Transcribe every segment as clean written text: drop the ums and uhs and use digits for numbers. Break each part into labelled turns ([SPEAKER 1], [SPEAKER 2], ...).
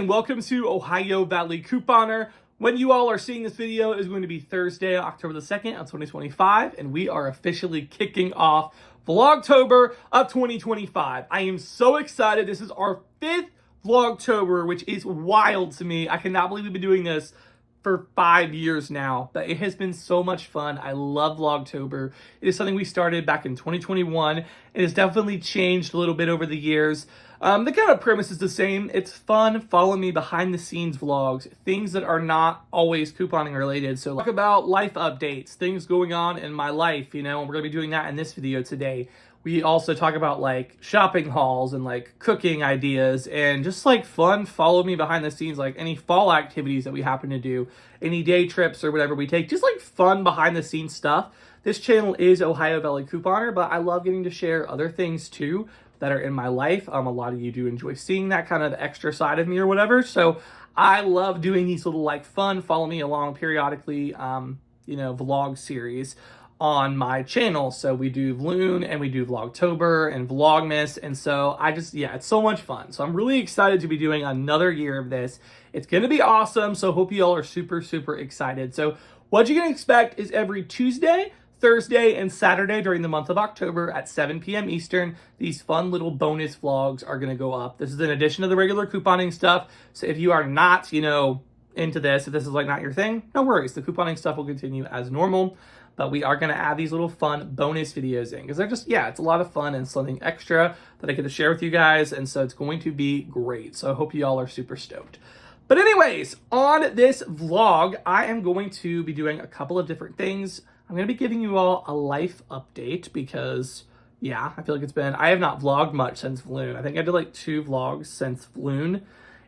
[SPEAKER 1] and welcome to Ohio Valley Couponer. When you all are seeing this video is going to be Thursday, October the 2nd of 2025, and we are officially kicking off Vlogtober of 2025. I am so excited. This is our 5th Vlogtober, which is wild to me. I cannot believe we've been doing this for 5 years now, but it has been so much fun. I love Vlogtober. It is something we started back in 2021. It has definitely changed a little bit over the years. The kind of premise is the same. It's fun. Follow me behind the scenes vlogs, things that are not always couponing related. So talk about life updates, things going on in my life, and we're gonna be doing that in this video today. We also talk about like shopping hauls and like cooking ideas and just like fun, follow me behind the scenes, like any fall activities that we happen to do, any day trips or whatever we take, just like fun behind the scenes stuff. This channel is Ohio Valley Couponer, but I love getting to share other things too that are in my life. A lot of you do enjoy seeing that kind of extra side of me or whatever. So I love doing these little like fun, follow me along periodically, vlog series on my channel. So we do Vloon and we do Vlogtober and Vlogmas. And so it's so much fun. So I'm really excited to be doing another year of this. It's going to be awesome. So hope you all are super, super excited. So what you can expect is every Tuesday, Thursday, and Saturday during the month of October at 7 p.m. Eastern, these fun little bonus vlogs are going to go up. This is in addition to the regular couponing stuff. So if you are not, into this, if this is like not your thing, no worries. The couponing stuff will continue as normal. But we are going to add these little fun bonus videos in because they're just, it's a lot of fun and something extra that I get to share with you guys. And so it's going to be great. So I hope you all are super stoked. But anyways, on this vlog, I am going to be doing a couple of different things. I'm going to be giving you all a life update because, I feel like I have not vlogged much since Vloon. I think I did like 2 vlogs since Vloon.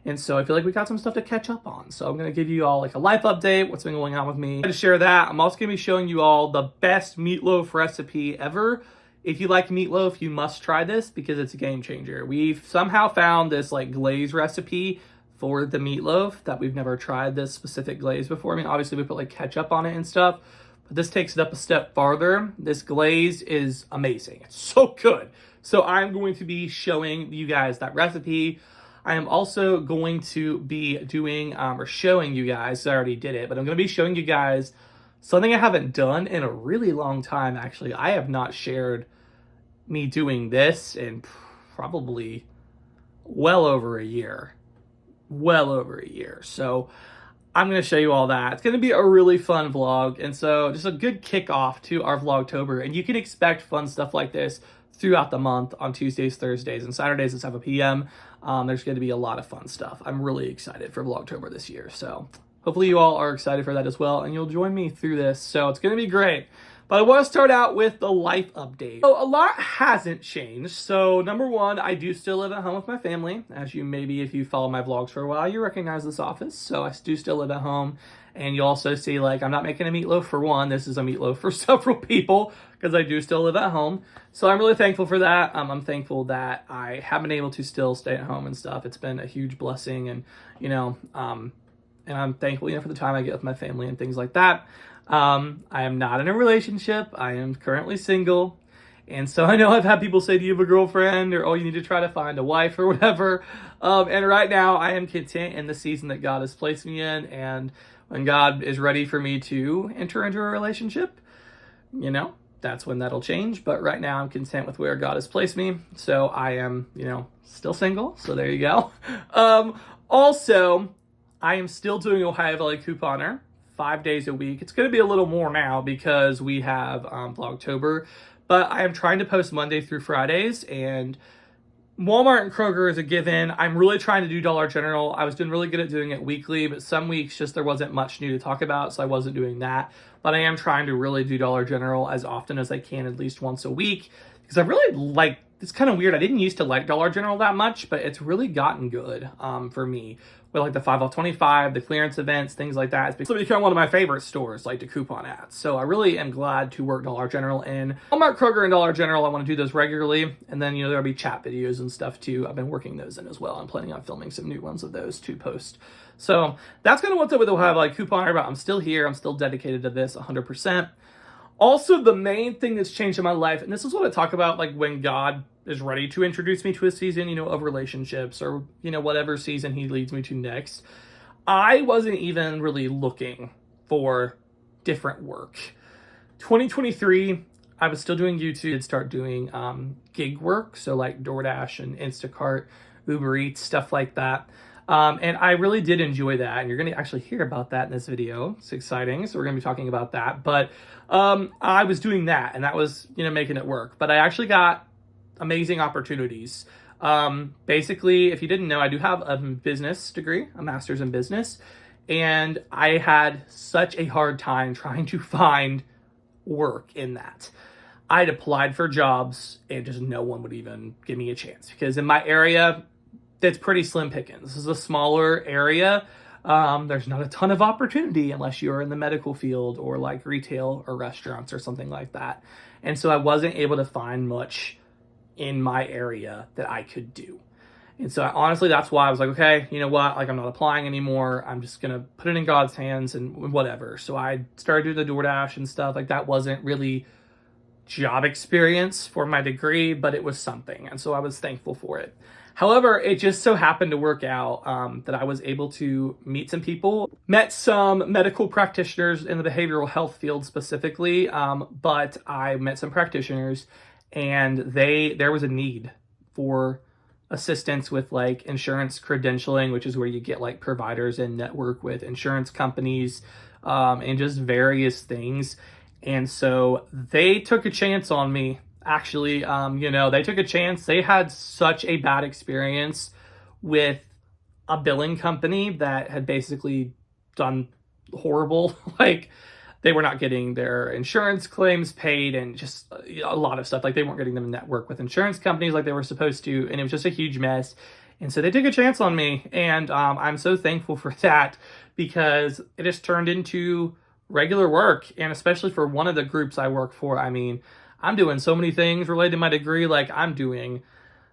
[SPEAKER 1] And so I feel like we got some stuff to catch up on. So I'm going to give you all like a life update, what's been going on with me. To share that, I'm also going to be showing you all the best meatloaf recipe ever. If you like meatloaf, you must try this because it's a game changer. We've somehow found this like glaze recipe for the meatloaf that we've never tried this specific glaze before. I mean, obviously we put like ketchup on it and stuff, but this takes it up a step farther. This glaze is amazing. It's so good. So I'm going to be showing you guys that recipe. I am also going to be doing or showing you guys, I already did it, but I'm going to be showing you guys something I haven't done in a really long time, actually. I have not shared me doing this in probably well over a year. So I'm going to show you all that. It's going to be a really fun vlog, and so just a good kickoff to our Vlogtober, and you can expect fun stuff like this throughout the month on Tuesdays, Thursdays, and Saturdays at 7 p.m. There's going to be a lot of fun stuff. I'm really excited for Vlogtober this year. So hopefully you all are excited for that as well, and you'll join me through this. So it's going to be great. But I want to start out with the life update. So a lot hasn't changed. So number one, I do still live at home with my family. As you maybe, if you follow my vlogs for a while, you recognize this office. So I do still live at home. And you also see, like, I'm not making a meatloaf for one. This is a meatloaf for several people because I do still live at home. So I'm really thankful for that. I'm thankful that I have been able to still stay at home and stuff. It's been a huge blessing. And, and I'm thankful, for the time I get with my family and things like that. I am not in a relationship. I am currently single. And so I know I've had people say, do you have a girlfriend? Or, oh, you need to try to find a wife or whatever. And right now I am content in the season that God has placed me in. And when God is ready for me to enter into a relationship, that's when that'll change. But right now I'm content with where God has placed me. So I am, still single. So there you go. Also, I am still doing Ohio Valley Couponer 5 days a week. It's going to be a little more now because we have Vlogtober. But I am trying to post Monday through Fridays, and Walmart and Kroger is a given. I'm really trying to do Dollar General. I was doing really good at doing it weekly, but some weeks just there wasn't much new to talk about, so I wasn't doing that. But I am trying to really do Dollar General as often as I can, at least once a week, because I really like, it's kind of weird. I didn't used to like Dollar General that much, but it's really gotten good for me. With like the 5 off 25, the clearance events, things like that. It's become one of my favorite stores, like to coupon at. So I really am glad to work Dollar General in. Walmart, Kroger, and Dollar General, I want to do those regularly. And then, there'll be chat videos and stuff too. I've been working those in as well. I'm planning on filming some new ones of those to post. So that's kind of what's up with Ohio Valley Couponer, but I'm still here. I'm still dedicated to this 100%. Also, the main thing that's changed in my life, and this is what I talk about, like when God is ready to introduce me to a season, of relationships or, whatever season he leads me to next. I wasn't even really looking for different work. 2023, I was still doing YouTube, start doing gig work, so like DoorDash and Instacart, Uber Eats, stuff like that. And I really did enjoy that, and you're going to actually hear about that in this video. It's exciting, so we're going to be talking about that. But I was doing that, and that was, making it work. But I actually got amazing opportunities. Basically, if you didn't know, I do have a business degree, a master's in business, and I had such a hard time trying to find work in that. I'd applied for jobs, and just no one would even give me a chance, because in my area, it's pretty slim pickings. This is a smaller area. There's not a ton of opportunity unless you're in the medical field or like retail or restaurants or something like that. And so I wasn't able to find much in my area that I could do. And so honestly, that's why I was like, okay, you know what? Like, I'm not applying anymore. I'm just going to put it in God's hands and whatever. So I started doing the DoorDash and stuff. Like, that wasn't really job experience for my degree, but it was something. And so I was thankful for it. However, it just so happened to work out that I was able to meet some people, met some medical practitioners in the behavioral health field specifically, but I met some practitioners, and there was a need for assistance with like insurance credentialing, which is where you get like providers and network with insurance companies, and just various things. And so they took a chance on me. Actually, they took a chance. They had such a bad experience with a billing company that had basically done horrible. Like, they were not getting their insurance claims paid and just a lot of stuff. Like, they weren't getting them to network with insurance companies like they were supposed to. And it was just a huge mess. And so they took a chance on me. And I'm so thankful for that, because it just turned into regular work. And especially for one of the groups I work for, I mean, I'm doing so many things related to my degree. Like, I'm doing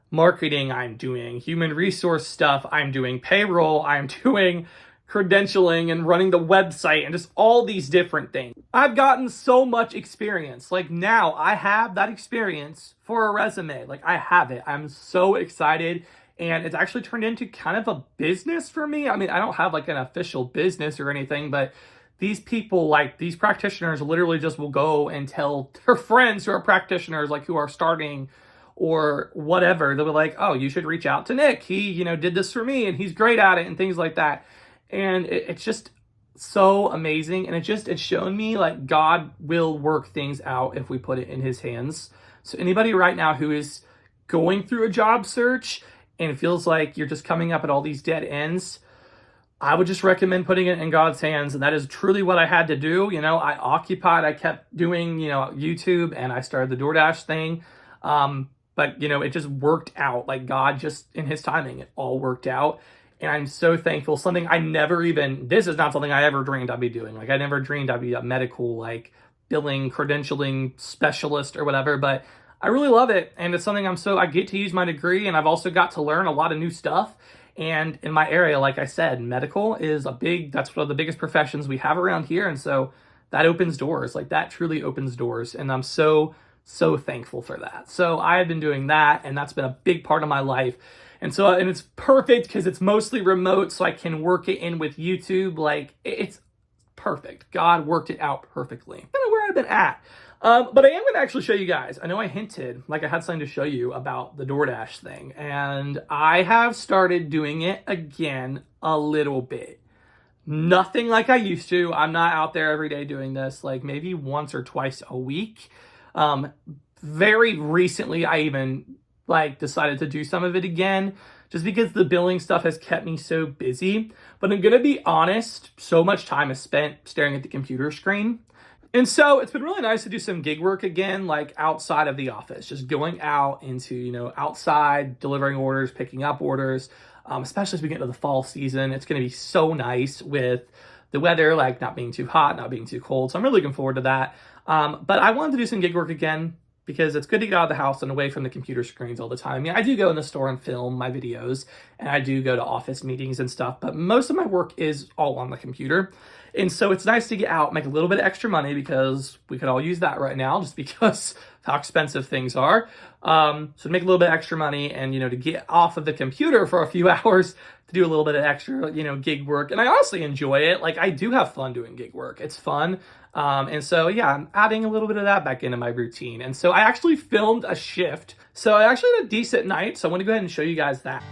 [SPEAKER 1] marketing, I'm doing human resource stuff, I'm doing payroll, I'm doing credentialing and running the website and just all these different things. I've gotten so much experience. Like, now I have that experience for a resume. Like, I have it. I'm so excited. And it's actually turned into kind of a business for me. I mean, I don't have like an official business or anything, but these people, like these practitioners, literally just will go and tell their friends who are practitioners, like who are starting or whatever. They'll be like, oh, you should reach out to Nick. He, did this for me and he's great at it and things like that. And it's just so amazing. And it's shown me like God will work things out if we put it in his hands. So anybody right now who is going through a job search and it feels like you're just coming up at all these dead ends, I would just recommend putting it in God's hands. And that is truly what I had to do. I kept doing, YouTube, and I started the DoorDash thing. But it just worked out. Like, God just, in his timing, it all worked out. And I'm so thankful. Something this is not something I ever dreamed I'd be doing. Like, I never dreamed I'd be a medical, like, billing, credentialing specialist or whatever. But I really love it. And it's something I get to use my degree. And I've also got to learn a lot of new stuff. And in my area, like I said, medical is that's one of the biggest professions we have around here. And so that opens doors. Like, that truly opens doors. And I'm so, so thankful for that. So I have been doing that, and that's been a big part of my life. And so, and it's perfect because it's mostly remote, so I can work it in with YouTube. Like, it's perfect. God worked it out perfectly. I don't know where I've been at. But I am going to actually show you guys. I know I hinted, like I had something to show you about the DoorDash thing. And I have started doing it again a little bit. Nothing like I used to. I'm not out there every day doing this, like maybe once or twice a week. Very recently, I even decided to do some of it again, just because the billing stuff has kept me so busy. But I'm going to be honest, so much time is spent staring at the computer screen. And so it's been really nice to do some gig work again, like outside of the office, just going out into, outside, delivering orders, picking up orders, especially as we get into the fall season. It's going to be so nice with the weather, like not being too hot, not being too cold. So I'm really looking forward to that. But I wanted to do some gig work again because it's good to get out of the house and away from the computer screens all the time. I mean, I do go in the store and film my videos, and I do go to office meetings and stuff, but most of my work is all on the computer. And so it's nice to get out, make a little bit of extra money, because we could all use that right now, just because how expensive things are. So to make a little bit extra money and, to get off of the computer for a few hours to do a little bit of extra, gig work. And I honestly enjoy it. Like, I do have fun doing gig work. It's fun. And so, yeah, I'm adding a little bit of that back into my routine. And so I actually filmed a shift. So I actually had a decent night. So I want to go ahead and show you guys that.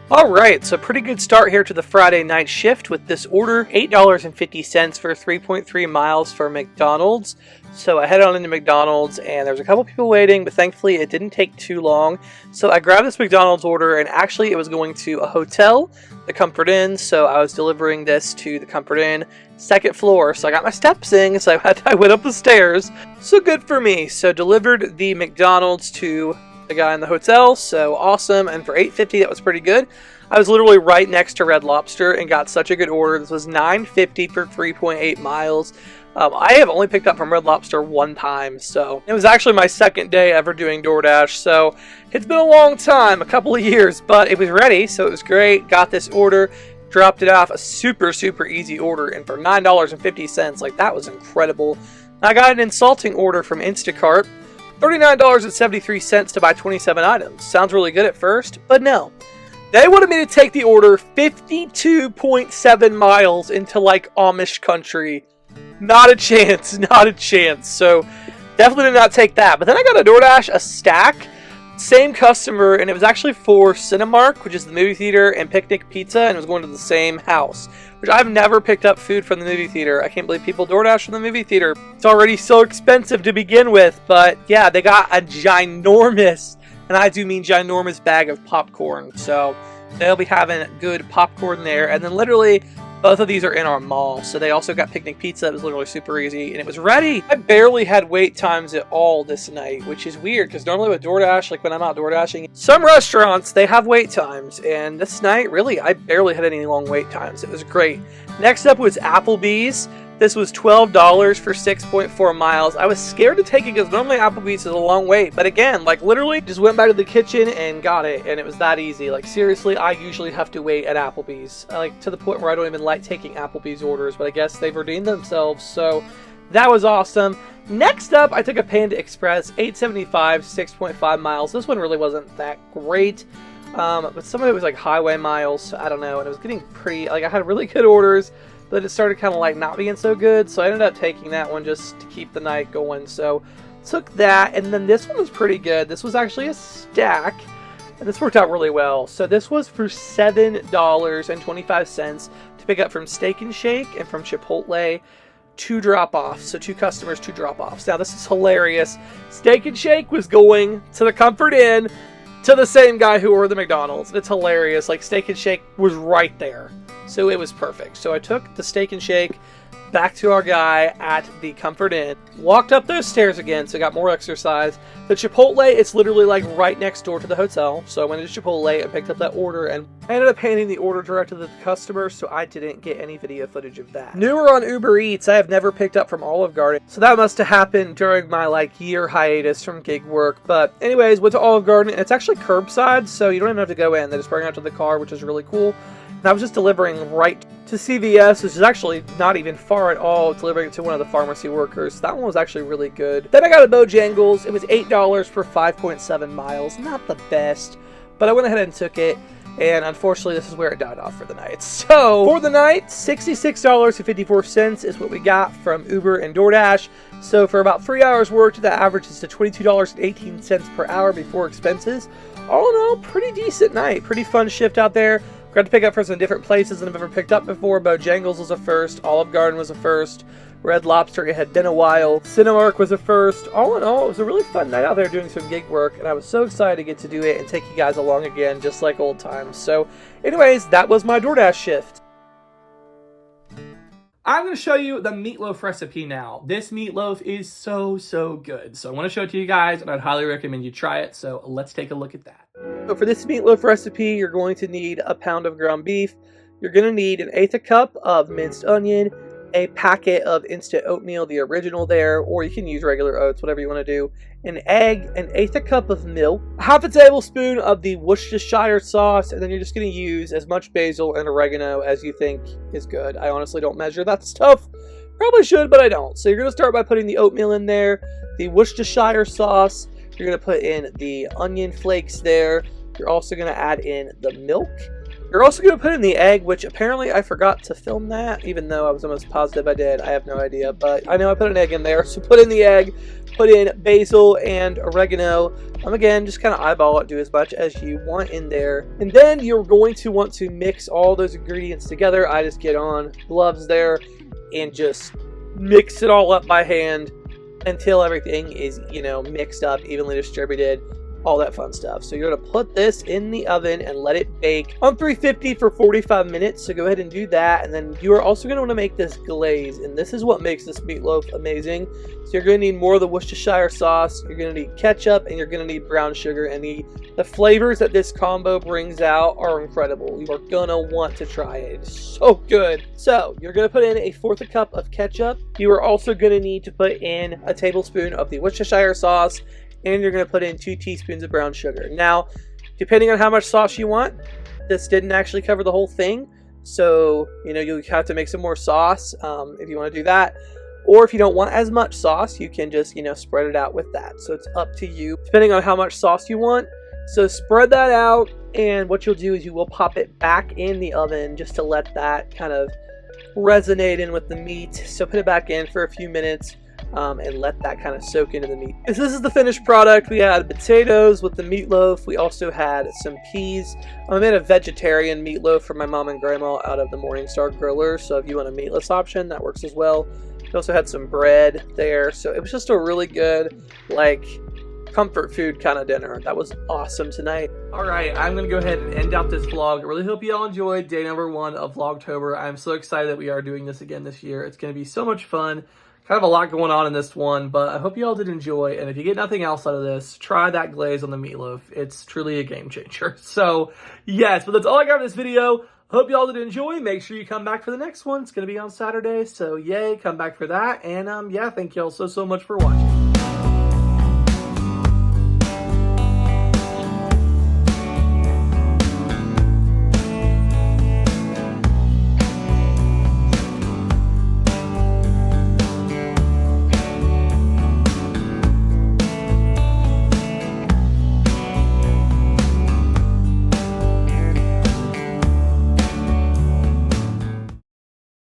[SPEAKER 1] All right, so pretty good start here to the Friday night shift with this order, $8.50 for 3.3 miles for McDonald's. So I headed on into McDonald's and there's a couple people waiting, but thankfully it didn't take too long. So I grabbed this McDonald's order and actually it was going to a hotel, the Comfort Inn. So I was delivering this to the Comfort Inn, second floor. So I got my steps in, so I went up the stairs. So good for me. So delivered the McDonald's to the guy in the hotel, so awesome. And for $8.50, that was pretty good. I was literally right next to Red Lobster and got such a good order. This was $9.50 for 3.8 miles. I have only picked up from Red Lobster one time, so it was actually my second day ever doing DoorDash, so it's been a long time, a couple of years, but it was ready, so it was great. Got this order, dropped it off, a super easy order, and for $9.50, like, that was incredible. I got an insulting order from Instacart, $39.73 to buy 27 items. Sounds really good at first, but no. They wanted me to take the order 52.7 miles into, like, Amish country. Not a chance, not a chance. So, definitely did not take that. But then I got a DoorDash, a stack, same customer, and it was actually for Cinemark, which is the movie theater, and Picnic Pizza, and it was going to the same house. Which I've never picked up food from the movie theater. I can't believe people DoorDash from the movie theater. It's already so expensive to begin with. But yeah, they got a ginormous, and I do mean ginormous, bag of popcorn. So they'll be having good popcorn there. And then literally, both of these are in our mall. So they also got Picnic Pizza. It was literally super easy, and it was ready. I barely had wait times at all this night, which is weird, because normally with DoorDash, like when I'm out DoorDashing, some restaurants, they have wait times, and this night, really, I barely had any long wait times. It was great. Next up was Applebee's. This was $12 for 6.4 miles. I was scared to take it because normally Applebee's is a long wait. But again, like literally just went back to the kitchen and got it. And it was that easy. Like seriously, I usually have to wait at Applebee's. Like to the point where I don't even like taking Applebee's orders. But I guess they've redeemed themselves. So that was awesome. Next up, I took a Panda Express, $8.75, 6.5 miles. This one really wasn't that great. But some of it was like highway miles. So I don't know. And it was getting pretty, like I had really good orders. But it started kind of like not being so good, so I ended up taking that one just to keep the night going. So took that, and then this one was pretty good. This was actually a stack, and this worked out really well. So this was for $7.25 to pick up from Steak and Shake and from Chipotle. 2 drop-offs, so 2 customers, 2 drop-offs. Now this is hilarious. Steak and Shake was going to the Comfort Inn to the same guy who ordered the McDonald's. It's hilarious. Like Steak and Shake was right there. So it was perfect. So I took the Steak and Shake back to our guy at the Comfort Inn. Walked up those stairs again, so got more exercise. The Chipotle, it's literally like right next door to the hotel. So I went to Chipotle and picked up that order, and I ended up handing the order directly to the customer, so I didn't get any video footage of that. Newer on Uber Eats, I have never picked up from Olive Garden. So that must have happened during my like year hiatus from gig work. But anyways, went to Olive Garden, and it's actually curbside, so you don't even have to go in. They just bring it out to the car, which is really cool. And I was just delivering right to CVS, which is actually not even far at all, delivering it to one of the pharmacy workers. That one was actually really good. Then I got a Bojangles. It was $8 for 5.7 miles. Not the best, but I went ahead and took it. And unfortunately, this is where it died off for the night. So for the night, $66.54 is what we got from Uber and DoorDash. So for about 3 hours worked, that averages to $22.18 per hour before expenses. All in all, pretty decent night. Pretty fun shift out there. Got to pick up for some different places than I've ever picked up before. Bojangles was a first. Olive Garden was a first. Red Lobster, it had been a while. Cinemark was a first. All in all, it was a really fun night out there doing some gig work, and I was so excited to get to do it and take you guys along again, just like old times. So anyways, that was my DoorDash shift. I'm going to show you the meatloaf recipe now. This meatloaf is so good. So I want to show it to you guys, and I'd highly recommend you try it. So let's take a look at that. So for this meatloaf recipe, you're going to need a pound of ground beef. You're going to need 1/8 cup of minced onion, a packet of instant oatmeal, the original there, or you can use regular oats, whatever you want to do, an egg, 1/8 cup of milk, half a tablespoon of the Worcestershire sauce, and then you're just going to use as much basil and oregano as you think is good. I honestly don't measure that stuff,
[SPEAKER 2] Probably should, but I don't. So you're going to start by putting the oatmeal in there, the Worcestershire sauce. You're going to put in the onion flakes there. You're also going to add in the milk. You're also going to put in the egg, which apparently I forgot to film that, even though I was almost positive I did. I have no idea, but I know I put an egg in there. So put in the egg, put in basil and oregano. Again, just kind of eyeball it, do as much as you want in there. And then you're going to want to mix all those ingredients together. I just get on gloves there and just mix it all up by hand until everything is, mixed up, evenly distributed, all that fun stuff. So you're going to put this in the oven and let it bake on 350 for 45 minutes. So go ahead and do that. And then you are also going to want to make this glaze. And this is what makes this meatloaf amazing. So you're going to need more of the Worcestershire sauce. You're going to need ketchup and you're going to need brown sugar. And the flavors that this combo brings out are incredible. You are going to want to try it. It's so good. So you're going to put in 1/4 cup of ketchup. You are also going to need to put in a tablespoon of the Worcestershire sauce. And you're going to put in 2 teaspoons of brown sugar. Now, depending on how much sauce you want, this didn't actually cover the whole thing. So, you'll have to make some more sauce if you want to do that. Or if you don't want as much sauce, you can just, spread it out with that. So it's up to you, depending on how much sauce you want. So spread that out. And what you'll do is you will pop it back in the oven just to let that kind of resonate in with the meat. So put it back in for a few minutes. And let that kind of soak into the meat. This is the finished product. We had potatoes with the meatloaf. We also had some peas. I made a vegetarian meatloaf for my mom and grandma out of the Morningstar griller. So if you want a meatless option, that works as well. We also had some bread there. So it was just a really good, comfort food kind of dinner. That was awesome tonight.
[SPEAKER 1] All right, I'm going to go ahead and end out this vlog. I really hope you all enjoyed day number 1 of Vlogtober. I'm so excited that we are doing this again this year. It's going to be so much fun. Kind of a lot going on in this one, but I hope you all did enjoy. And if you get nothing else out of this, try that glaze on the meatloaf. It's truly a game changer. So, yes, but that's all I got for this video. Hope you all did enjoy. Make sure you come back for the next one. It's going to be on Saturday. So, yay, come back for that. And, yeah, thank you all so much for watching.